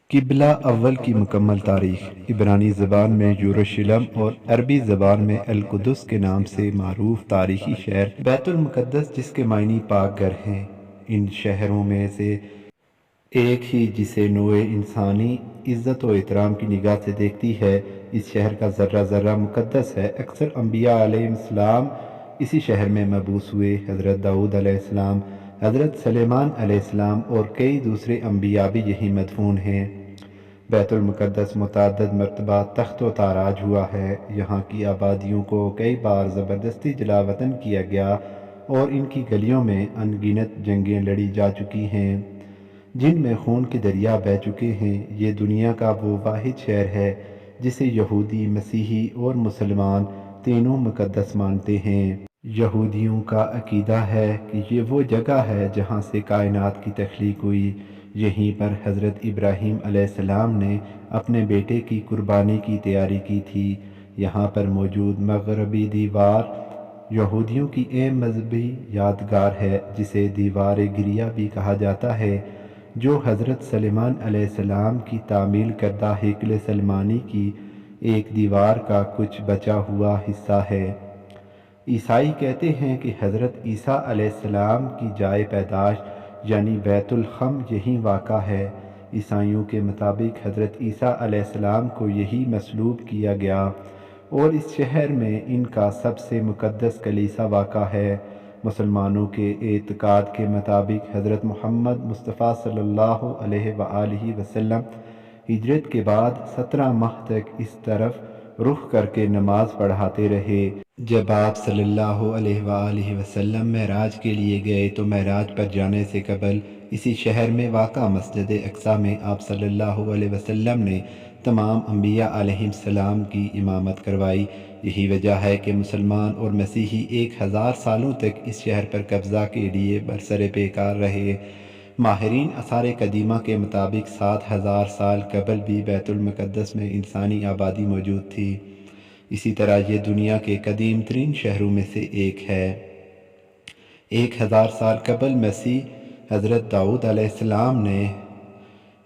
قبلہ اول کی مکمل تاریخ عبرانی زبان میں یروشلم اور عربی زبان میں القدس کے نام سے معروف تاریخی شہر بیت المقدس، جس کے معنی پاک گھر ہیں، ان شہروں میں سے ایک ہی جسے نوع انسانی عزت و احترام کی نگاہ سے دیکھتی ہے۔ اس شہر کا ذرہ ذرہ مقدس ہے۔ اکثر انبیاء علیہ السلام اسی شہر میں مبعوث ہوئے۔ حضرت داؤد علیہ السلام، حضرت سلیمان علیہ السلام اور کئی دوسرے انبیاء بھی یہیں مدفون ہیں۔ بیت المقدس متعدد مرتبہ تخت و تاراج ہوا ہے۔ یہاں کی آبادیوں کو کئی بار زبردستی جلا وطن کیا گیا اور ان کی گلیوں میں ان گنت جنگیں لڑی جا چکی ہیں جن میں خون کے دریا بہہ چکے ہیں۔ یہ دنیا کا وہ واحد شہر ہے جسے یہودی، مسیحی اور مسلمان تینوں مقدس مانتے ہیں۔ یہودیوں کا عقیدہ ہے کہ یہ وہ جگہ ہے جہاں سے کائنات کی تخلیق ہوئی۔ یہیں پر حضرت ابراہیم علیہ السلام نے اپنے بیٹے کی قربانی کی تیاری کی تھی۔ یہاں پر موجود مغربی دیوار یہودیوں کی اہم مذہبی یادگار ہے، جسے دیوار گریہ بھی کہا جاتا ہے، جو حضرت سلیمان علیہ السلام کی تعمیر کردہ ہیکل سلیمانی کی ایک دیوار کا کچھ بچا ہوا حصہ ہے۔ عیسائی کہتے ہیں کہ حضرت عیسیٰ علیہ السلام کی جائے پیدائش یعنی بیت الخم یہیں واقع ہے۔ عیسائیوں کے مطابق حضرت عیسیٰ علیہ السلام کو یہی مصلوب کیا گیا اور اس شہر میں ان کا سب سے مقدس کلیسا واقع ہے۔ مسلمانوں کے اعتقاد کے مطابق حضرت محمد مصطفیٰ صلی اللہ علیہ وآلہ وسلم ہجرت کے بعد 17 ماہ تک اس طرف رخ کر کے نماز پڑھاتے رہے۔ جب آپ صلی اللہ علیہ وآلہ وسلم معراج کے لیے گئے تو معراج پر جانے سے قبل اسی شہر میں واقع مسجد اقصیٰ میں آپ صلی اللہ علیہ وسلم نے تمام انبیاء علیہ السلام کی امامت کروائی۔ یہی وجہ ہے کہ مسلمان اور مسیحی 1000 سالوں تک اس شہر پر قبضہ کے لیے برسر پیکار رہے۔ ماہرین آثار قدیمہ کے مطابق 7000 سال قبل بھی بیت المقدس میں انسانی آبادی موجود تھی۔ اسی طرح یہ دنیا کے قدیم ترین شہروں میں سے ایک ہے۔ 1000 سال قبل مسیح حضرت داؤد علیہ السلام نے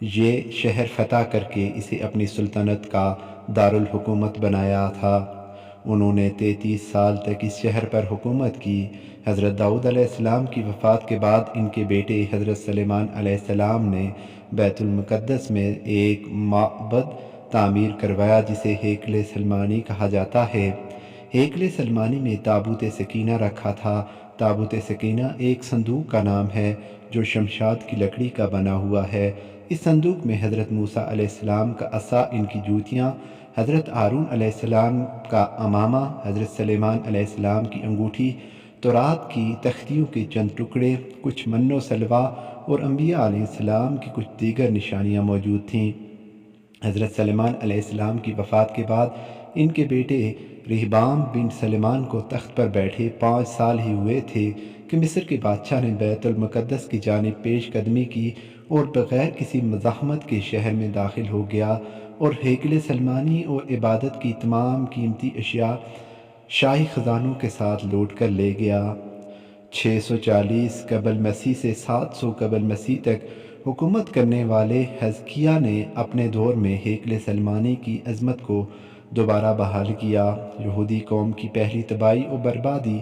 یہ شہر فتح کر کے اسے اپنی سلطنت کا دارالحکومت بنایا تھا۔ انہوں نے 33 سال تک اس شہر پر حکومت کی۔ حضرت داؤد علیہ السلام کی وفات کے بعد ان کے بیٹے حضرت سلیمان علیہ السلام نے بیت المقدس میں ایک معبد تعمیر کروایا جسے ہیکل سلیمانی کہا جاتا ہے۔ ہیکل سلیمانی میں تابوت سکینہ رکھا تھا۔ تابوت سکینہ ایک صندوق کا نام ہے جو شمشاد کی لکڑی کا بنا ہوا ہے۔ اس صندوق میں حضرت موسیٰ علیہ السلام کا عصا، ان کی جوتیاں، حضرت ہارون علیہ السلام کا عمامہ، حضرت سلیمان علیہ السلام کی انگوٹھی، تورات کی تختیوں کے چند ٹکڑے، کچھ من و سلوہ اور انبیاء علیہ السلام کی کچھ دیگر نشانیاں موجود تھیں۔ حضرت سلیمان علیہ السلام کی وفات کے بعد ان کے بیٹے رہبام بن سلیمان کو تخت پر بیٹھے 5 سال ہی ہوئے تھے کہ مصر کے بادشاہ نے بیت المقدس کی جانب پیش قدمی کی اور بغیر کسی مزاحمت کے شہر میں داخل ہو گیا اور ہیکل سلیمانی اور عبادت کی تمام قیمتی اشیاء شاہی خزانوں کے ساتھ لوٹ کر لے گیا۔ 640 قبل مسیح سے 700 قبل مسیح تک حکومت کرنے والے حزقیہ نے اپنے دور میں ہیکل سلیمانی کی عظمت کو دوبارہ بحال کیا۔ یہودی قوم کی پہلی تباہی و بربادی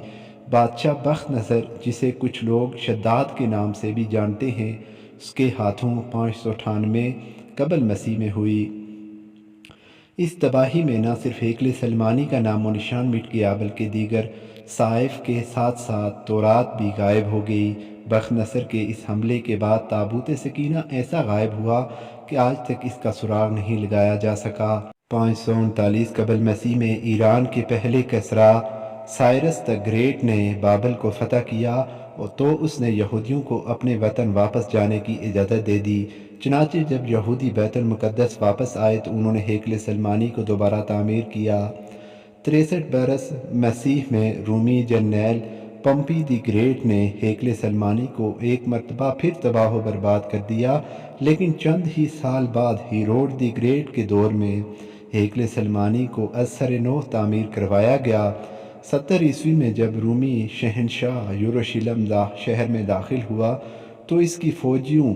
بادشاہ بخت نصر، جسے کچھ لوگ شداد کے نام سے بھی جانتے ہیں، اس کے ہاتھوں 598 قبل مسیح میں ہوئی۔ اس تباہی میں نہ صرف ہیکل سلیمانی کا نام و نشان مٹ گیا بلکہ دیگر صحائف کے ساتھ ساتھ تورات بھی غائب ہو گئی۔ بخت نصر کے اس حملے کے بعد تابوت سکینہ ایسا غائب ہوا کہ آج تک اس کا سراغ نہیں لگایا جا سکا۔ 539 قبل مسیح میں ایران کے پہلے کسریٰ سائرس دی گریٹ نے بابل کو فتح کیا تو اس نے یہودیوں کو اپنے وطن واپس جانے کی اجازت دے دی۔ چنانچہ جب یہودی بیت المقدس واپس آئے تو انہوں نے ہیکل سلیمانی کو دوبارہ تعمیر کیا۔ 63 برس مسیح میں رومی جرنیل پمپی دی گریٹ نے ہیکل سلیمانی کو ایک مرتبہ پھر تباہ و برباد کر دیا، لیکن چند ہی سال بعد ہیروڈ دی گریٹ کے دور میں ہیکل سلیمانی کو از سر نو تعمیر کروایا گیا۔ 70 عیسوی میں جب رومی شہنشاہ یروشلم شہر میں داخل ہوا تو اس کی فوجیوں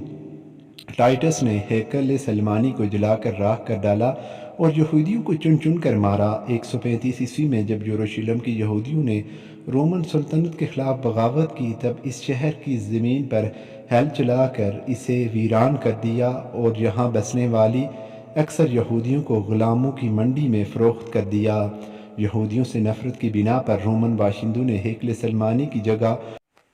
ٹائٹس نے ہیکل سلیمانی کو جلا کر راکھ کر ڈالا اور یہودیوں کو چن چن کر مارا۔ 135 عیسوی میں جب یروشلم کی یہودیوں نے رومن سلطنت کے خلاف بغاوت کی، تب اس شہر کی زمین پر ہل چلا کر اسے ویران کر دیا اور یہاں بسنے والی اکثر یہودیوں کو غلاموں کی منڈی میں فروخت کر دیا۔ یہودیوں سے نفرت کی بنا پر رومن باشندوں نے ہیکل سلیمانی کی جگہ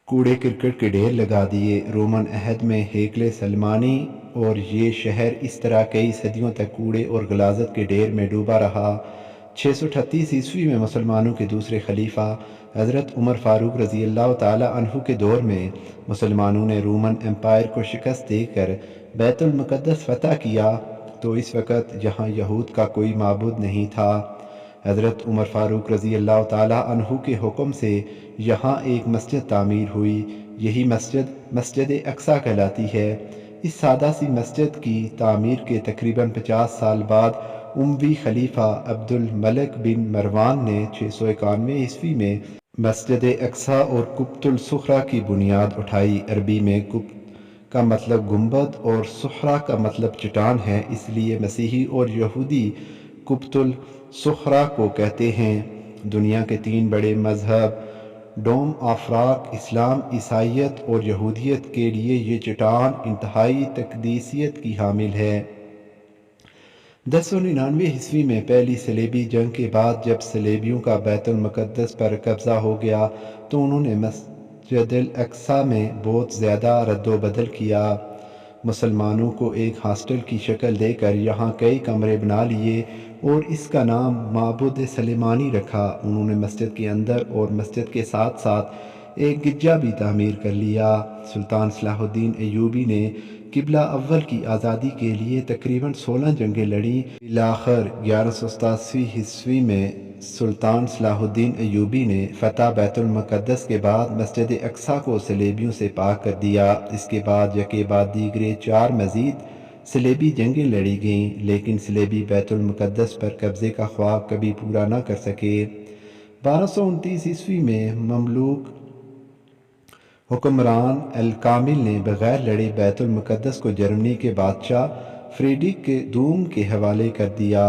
کوڑے کرکٹ کے ڈھیر لگا دیے۔ رومن عہد میں ہیکل سلیمانی اور یہ شہر اس طرح کئی صدیوں تک کوڑے اور غلاظت کے ڈھیر میں ڈوبا رہا۔ 638 عیسوی میں مسلمانوں کے دوسرے خلیفہ حضرت عمر فاروق رضی اللہ تعالی عنہ کے دور میں مسلمانوں نے رومن امپائر کو شکست دے کر بیت المقدس فتح کیا تو اس وقت یہاں یہود کا کوئی معبود نہیں تھا۔ حضرت عمر فاروق رضی اللہ تعالی عنہ کے حکم سے یہاں ایک مسجد تعمیر ہوئی، یہی مسجد مسجد اقصیٰ کہلاتی ہے۔ اس سادہ سی مسجد کی تعمیر کے تقریباً 50 سال بعد اموی خلیفہ عبد الملک بن مروان نے 691 عیسوی میں مسجد اقصیٰ اور قبۃ الصخرہ کی بنیاد اٹھائی۔ عربی میں قبۃ کا مطلب گنبد اور صخرہ کا مطلب چٹان ہے، اس لیے مسیحی اور یہودی قبۃ الصخرہ کو کہتے ہیں۔ دنیا کے 3 بڑے مذہب ڈوم آفراق، اسلام، عیسائیت اور یہودیت کے لیے یہ چٹان انتہائی تقدیسیت کی حامل ہے۔ 1099 عیسوی میں پہلی صلیبی جنگ کے بعد جب صلیبیوں کا بیت المقدس پر قبضہ ہو گیا تو انہوں نے مسجد الاقصیٰ میں بہت زیادہ رد و بدل کیا۔ مسلمانوں کو ایک ہاسٹل کی شکل دے کر یہاں کئی کمرے بنا لیے اور اس کا نام معبد سلیمانی رکھا۔ انہوں نے مسجد کے اندر اور مسجد کے ساتھ ساتھ ایک گرجا بھی تعمیر کر لیا۔ سلطان صلاح الدین ایوبی نے قبلہ اول کی آزادی کے لیے تقریباً 16 جنگیں لڑیں۔ بالآخر 1187 عیسوی میں سلطان صلاح الدین ایوبی نے فتح بیت المقدس کے بعد مسجد اقصیٰ کو صلیبیوں سے پاک کر دیا۔ اس کے بعد یکے بعد دیگرے 4 مزید صلیبی جنگیں لڑی گئیں، لیکن صلیبی بیت المقدس پر قبضے کا خواب کبھی پورا نہ کر سکے۔ 1229 عیسوی میں مملوک حکمران الکامل نے بغیر لڑے بیت المقدس کو جرمنی کے بادشاہ فریڈرک دوم کے حوالے کر دیا،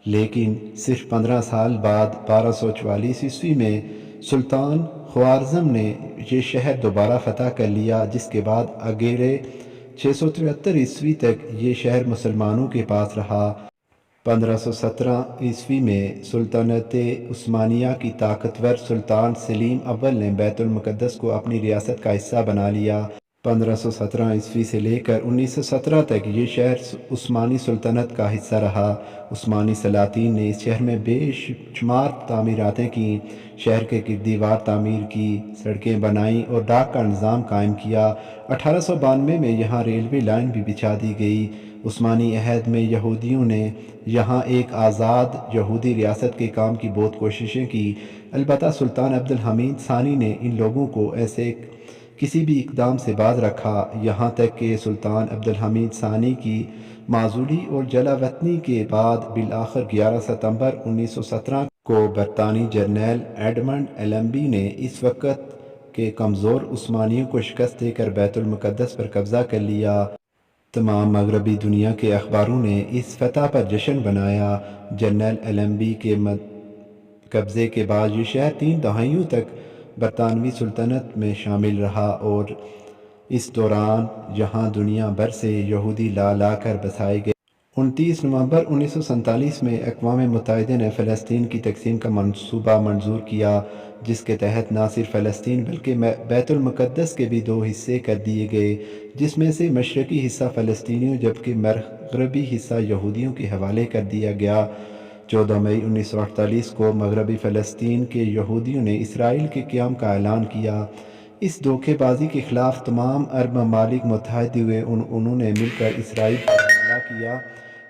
لیکن صرف 15 سال بعد 1244 عیسوی میں سلطان خوارزم نے یہ شہر دوبارہ فتح کر لیا، جس کے بعد اگلے 673 عیسوی تک یہ شہر مسلمانوں کے پاس رہا۔ 1517 عیسوی میں سلطنت عثمانیہ کی طاقتور سلطان سلیم اول نے بیت المقدس کو اپنی ریاست کا حصہ بنا لیا۔ 1517 عیسوی سے لے کر 1917 تک یہ شہر عثمانی سلطنت کا حصہ رہا۔ عثمانی سلاطین نے اس شہر میں بے شمار تعمیراتیں کیں، شہر کے گرد دیوار تعمیر کی، سڑکیں بنائیں اور ڈاک کا نظام قائم کیا۔ 1892 میں یہاں ریلوے لائن بھی بچھا دی گئی۔ عثمانی عہد میں یہودیوں نے یہاں ایک آزاد یہودی ریاست کے قیام کی بہت کوششیں کی، البتہ سلطان عبد الحمید ثانی نے ان لوگوں کو ایسے کسی بھی اقدام سے باز رکھا، یہاں تک کہ سلطان عبد الحمید ثانی کی معزولی اور جلا وطنی کے بعد بالآخر 11 ستمبر 1917 کو برطانوی جنرل ایڈمنڈ ایلمبی نے اس وقت کے کمزور عثمانیوں کو شکست دے کر بیت المقدس پر قبضہ کر لیا۔ تمام مغربی دنیا کے اخباروں نے اس فتح پر جشن منایا۔ جنرل ایلمبی کے قبضے کے بعد یہ شہر 3 دہائیوں تک برطانوی سلطنت میں شامل رہا اور اس دوران یہاں دنیا بھر سے یہودی لا کر بسائے گئے۔ 29 نومبر 1947 میں اقوام متحدہ نے فلسطین کی تقسیم کا منصوبہ منظور کیا، جس کے تحت نہ صرف فلسطین بلکہ بیت المقدس کے بھی 2 حصے کر دیے گئے، جس میں سے مشرقی حصہ فلسطینیوں جبکہ مغربی حصہ یہودیوں کے حوالے کر دیا گیا۔ 14 مئی 1948 کو مغربی فلسطین کے یہودیوں نے اسرائیل کے قیام کا اعلان کیا۔ اس دھوکے بازی کے خلاف تمام عرب ممالک متحد ہوئے، انہوں نے مل کر اسرائیل پر حملہ کیا،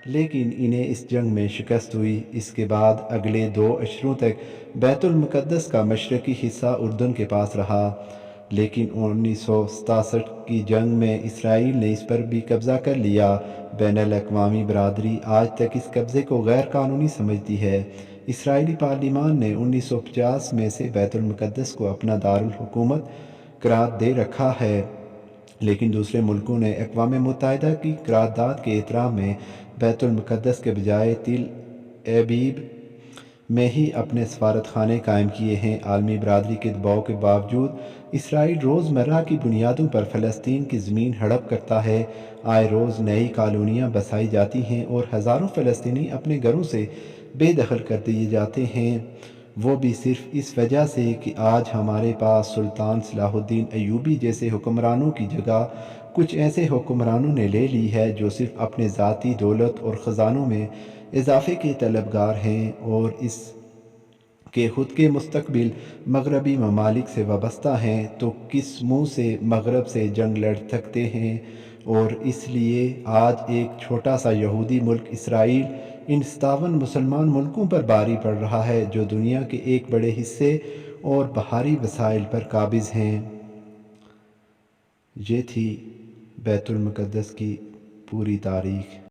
لیکن انہیں اس جنگ میں شکست ہوئی۔ اس کے بعد اگلے 2 عشروں تک بیت المقدس کا مشرقی حصہ اردن کے پاس رہا، لیکن 1967 کی جنگ میں اسرائیل نے اس پر بھی قبضہ کر لیا۔ بین الاقوامی برادری آج تک اس قبضے کو غیر قانونی سمجھتی ہے۔ اسرائیلی پارلیمان نے 1950 میں سے بیت المقدس کو اپنا دارالحکومت قرار دے رکھا ہے۔ لیکن دوسرے ملکوں نے اقوام متحدہ کی قرارداد کے احترام میں بیت المقدس کے بجائے تل ابیب میں ہی اپنے سفارت خانے قائم کیے ہیں۔ عالمی برادری کے دباؤ کے باوجود اسرائیل روزمرہ کی بنیادوں پر فلسطین کی زمین ہڑپ کرتا ہے۔ آئے روز نئی کالونیاں بسائی جاتی ہیں اور ہزاروں فلسطینی اپنے گھروں سے بے دخل کر دیے جاتے ہیں، وہ بھی صرف اس وجہ سے کہ آج ہمارے پاس سلطان صلاح الدین ایوبی جیسے حکمرانوں کی جگہ کچھ ایسے حکمرانوں نے لے لی ہے جو صرف اپنے ذاتی دولت اور خزانوں میں اضافے کے طلبگار ہیں اور اس کہ خود کے مستقبل مغربی ممالک سے وابستہ ہیں، تو کس منہ سے مغرب سے جنگ لڑ سکتے ہیں؟ اور اس لیے آج ایک چھوٹا سا یہودی ملک اسرائیل ان 57 مسلمان ملکوں پر بھاری پڑ رہا ہے جو دنیا کے ایک بڑے حصے اور بحری وسائل پر قابض ہیں۔ یہ تھی بیت المقدس کی پوری تاریخ۔